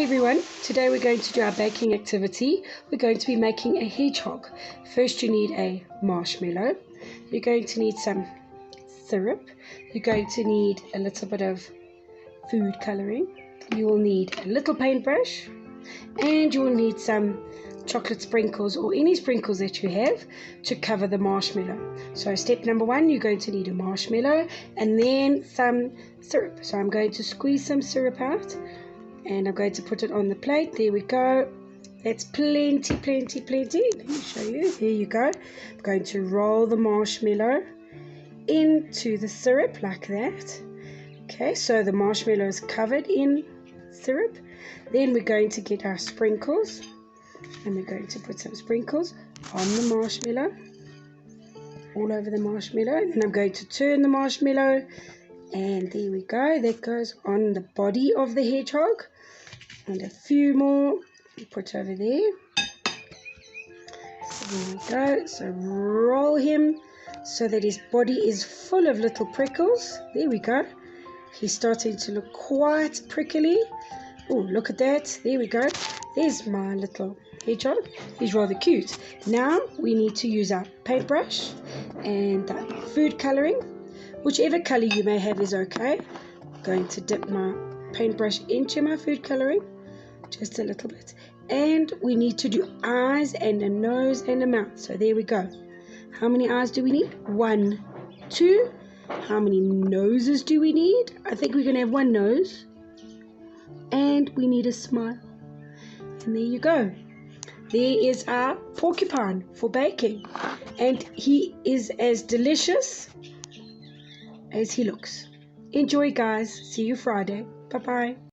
Hi everyone, today we're going to do our baking activity. We're going to be making a hedgehog. First you need a marshmallow, you're going to need some syrup, you're going to need a little bit of food colouring, you will need a little paintbrush, and you will need some chocolate sprinkles or any sprinkles that you have to cover the marshmallow. So step number one, you're going to need a marshmallow and then some syrup. So I'm going to squeeze some syrup out and I'm going to put it on the plate. There we go. That's plenty. Let me show you. Here you go. I'm going to roll the marshmallow into the syrup like that. Okay, so the marshmallow is covered in syrup. Then we're going to get our sprinkles and we're going to put some sprinkles on the marshmallow, all over the marshmallow. And then I'm going to turn the marshmallow, and there we go. That goes on the body of the hedgehog. And a few more we put over there. So there we go. So roll him so that his body is full of little prickles. There we go. He's starting to look quite prickly. Oh, look at that. There we go. There's my little hedgehog. He's rather cute. Now we need to use our paintbrush and food colouring. Whichever colour you may have is okay. I'm going to dip my paintbrush into my food colouring just a little bit. And we need to do eyes and a nose and a mouth. So there we go. How many eyes do we need? 1, 2. How many noses do we need? I think we're going to have one nose. And we need a smile. And there you go. There is our porcupine for baking. And he is as delicious as he looks. Enjoy, guys. See you Friday. Bye-bye.